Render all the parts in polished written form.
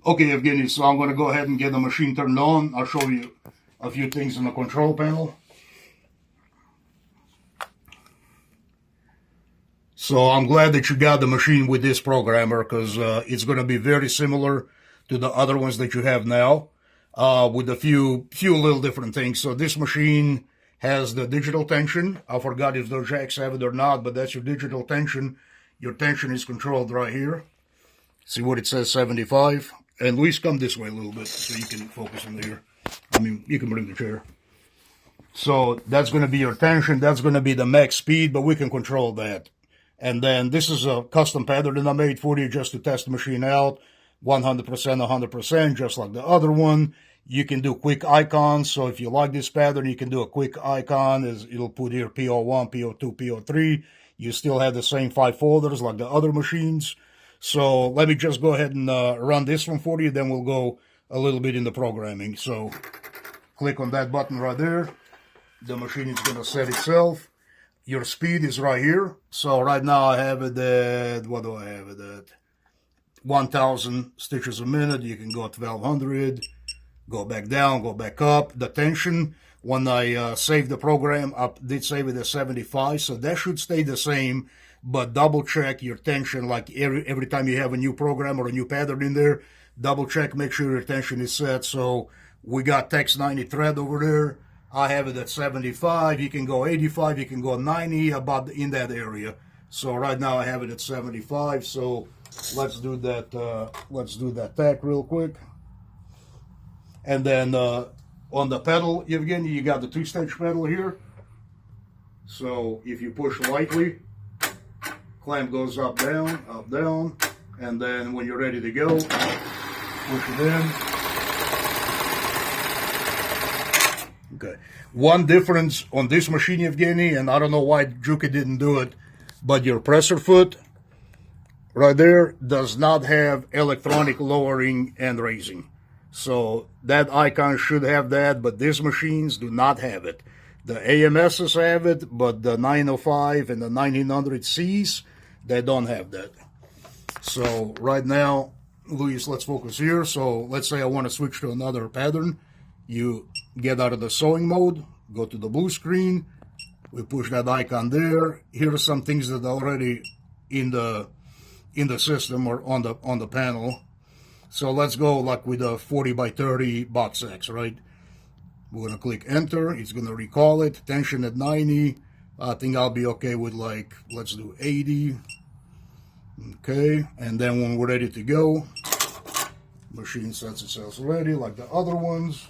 Okay, Evgeni, so I'm going to go ahead and get the machine turned on. I'll show you a few things in the control panel. So I'm glad that you got the machine with this programmer, because it's going to be very similar to the other ones that you have now, with a few little different things. So this machine has the digital tension. I forgot if the jacks have it or not, but that's your digital tension. Your tension is controlled right here. See what it says, 75. And Luis, come this way a little bit so you can focus in there. I mean, you can bring the chair. So that's going to be your tension. That's going to be the max speed, but we can control that. And then this is a custom pattern that I made for you just to test the machine out. 100%, 100%, just like the other one. You can do quick icons. So if you like this pattern, you can do a quick icon. It'll put here PO1, PO2, PO3. You still have the same 5 folders like the other machines. So let me just go ahead and run this one for you. Then we'll go a little bit in the programming. So click on that button right there. The machine is going to set itself. Your speed is right here. So right now I have it at, what do I have it at? 1,000 stitches a minute. You can go at 1,200, go back down, go back up. The tension, when I saved the program, I did save it at 75, so that should stay the same, but double check your tension, like every time you have a new program or a new pattern in there, double check, make sure your tension is set. So we got Tex 90 thread over there. I have it at 75. You can go 85, you can go 90, about in that area. So right now I have it at 75. So let's do that. Let's do that tack real quick. And then on the pedal, Evgeni, you got the 2-stage pedal here. So if you push lightly, clamp goes up, down, and then when you're ready to go, push it in. Okay. One difference on this machine, Evgeni, and I don't know why Juki didn't do it, but your presser foot right there does not have electronic lowering and raising. So that icon should have that, but these machines do not have it. The AMSs have it, but the 905 and the 1900Cs, they don't have that. So right now, Luis, let's focus here. So let's say I want to switch to another pattern. You get out of the sewing mode, go to the blue screen. We push that icon there. Here are some things that are already in the system or on the panel. So let's go like with a 40 by 30 box X, right? We're going to click enter. It's going to recall it. Tension at 90. I think I'll be okay with, like, let's do 80. Okay. And then when we're ready to go, machine sets itself ready like the other ones.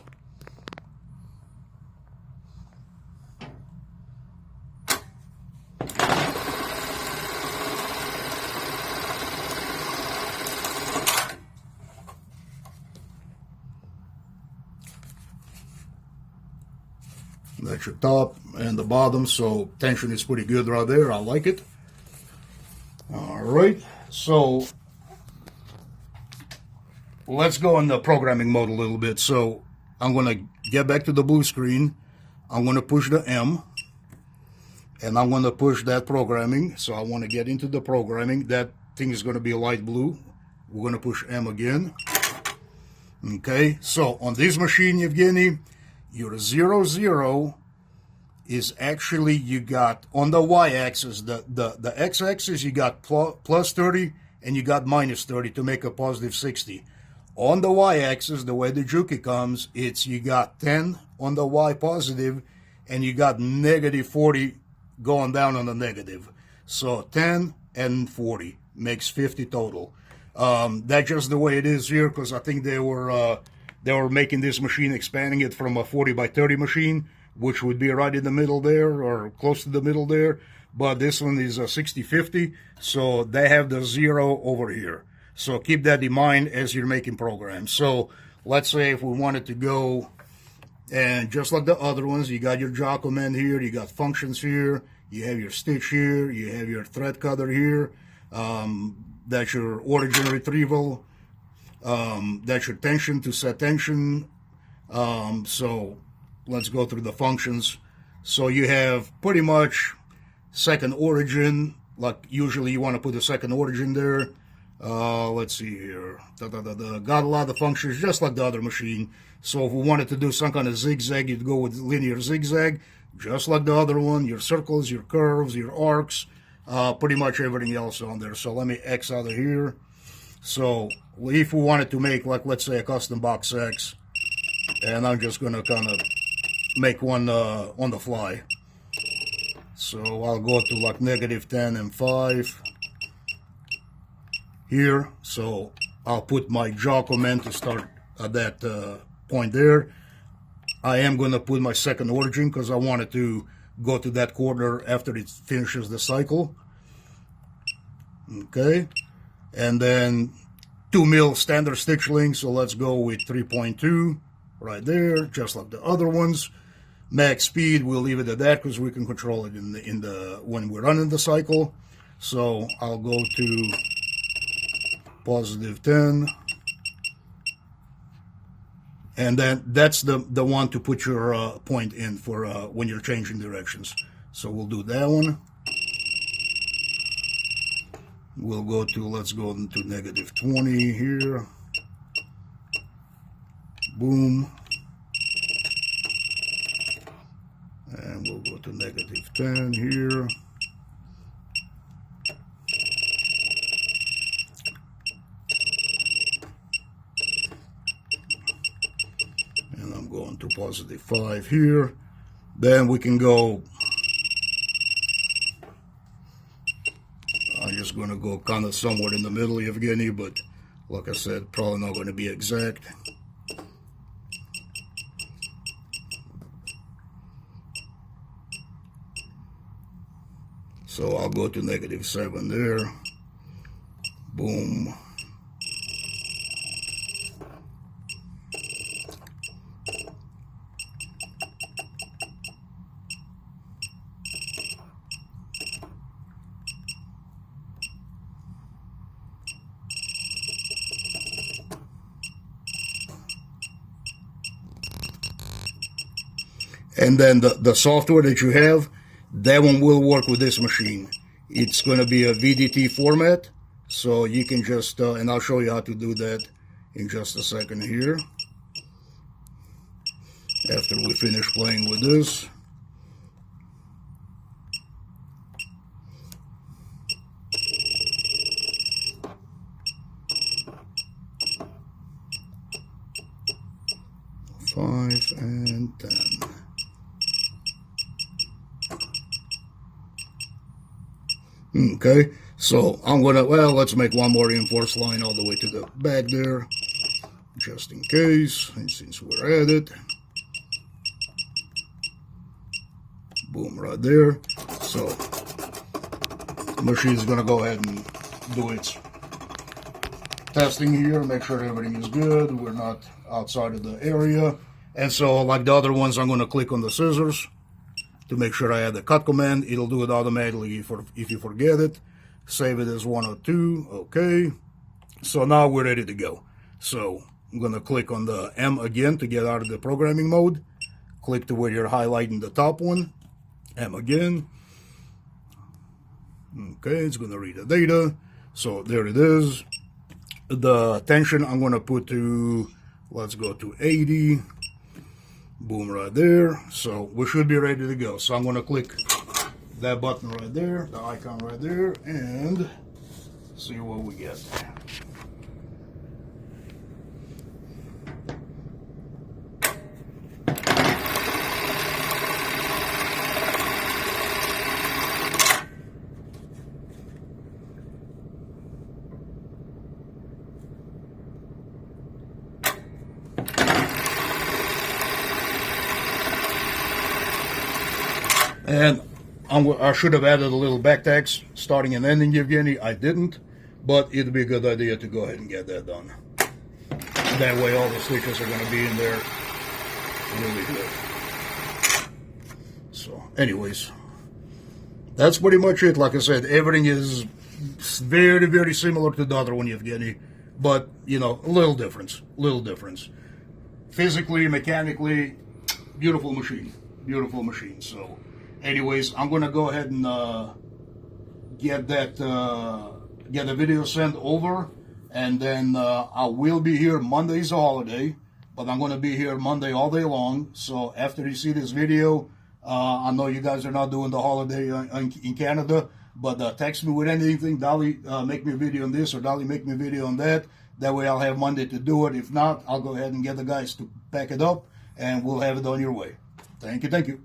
That's your top and the bottom, so tension is pretty good right there. I like it. All right, so let's go in the programming mode a little bit. So I'm going to get back to the blue screen. I'm going to push the M, and I'm going to push that programming. So I want to get into the programming. That thing is going to be light blue. We're going to push M again. Okay, so on this machine, Evgeni, your 00 is actually, you got on the y-axis, the x-axis, you got plus 30 and you got minus 30 to make a positive 60. On the y-axis, the way the Juki comes, it's you got 10 on the y positive and you got negative 40 going down on the negative. So 10 and 40 makes 50 total. That's just the way it is here, because I think they were making this machine, expanding it from a 40 by 30 machine, which would be right in the middle there or close to the middle there. But this one is a 60-50, so they have the 0 over here. So keep that in mind as you're making programs. So let's say if we wanted to go, and just like the other ones, you got your job command here, you got functions here, you have your stitch here, you have your thread cutter here, that's your origin retrieval, that's your tension to set tension. So let's go through the functions. So you have pretty much second origin, like usually you want to put a second origin there. Let's see here. Got a lot of functions, just like the other machine. So if we wanted to do some kind of zigzag, you'd go with linear zigzag, just like the other one. Your circles, your curves, your arcs, pretty much everything else on there. So let me X out of here. So if we wanted to make, like, let's say a custom box X, and I'm just going to kind of make one on the fly. So I'll go to like -10 and 5 here. So I'll put my jaw command to start at that point there. I am going to put my second origin because I wanted to go to that corner after it finishes the cycle. Okay. And then 2 mil standard stitch length. So let's go with 3.2 right there, just like the other ones. Max speed, we'll leave it at that because we can control it in the when we're running the cycle. So I'll go to +10, and then that's the one to put your point in for when you're changing directions. So we'll do that one. We'll go to, let's go into -20 here. Boom. And we'll go to -10 here. And I'm going to +5 here. Then we can go, I'm just going to go kind of somewhere in the middle, Evgeni, but like I said, probably not going to be exact. So I'll go to -7 there. Boom. And then the software that you have, that one will work with this machine. It's going to be a VDT format, so you can just, and I'll show you how to do that in just a second here, after we finish playing with this. Five and 10. Okay, so I'm gonna, well, let's make one more reinforced line all the way to the back there, just in case, and since we're at it. Boom, right there. So the machine's gonna go ahead and do its testing here, make sure everything is good, we're not outside of the area. And so, like the other ones, I'm gonna click on the scissors to make sure I have the cut command. It'll do it automatically if you forget it. Save it as 102. Okay. So now we're ready to go. So I'm going to click on the M again to get out of the programming mode. Click to where you're highlighting the top one. M again. Okay, it's going to read the data. So there it is. The tension I'm going to put to, let's go to 80. Boom, right there. So we should be ready to go. So I'm going to click that button right there, the icon right there, and see what we get. And I should have added a little back tags starting and ending, Evgeni. I didn't, but it'd be a good idea to go ahead and get that done. That way all the stitches are going to be in there really good. So anyways, that's pretty much it. Like I said, everything is very, very similar to the other one, Evgeni, but, you know, a little difference. Physically, mechanically, beautiful machine. So anyways, I'm going to go ahead and get that get the video sent over, and then I will be here. Monday is a holiday, but I'm going to be here Monday all day long. So after you see this video, I know you guys are not doing the holiday in Canada, but text me with anything. Dolly, make me a video on this, or Dolly, make me a video on that. That way I'll have Monday to do it. If not, I'll go ahead and get the guys to pack it up, and we'll have it on your way. Thank you.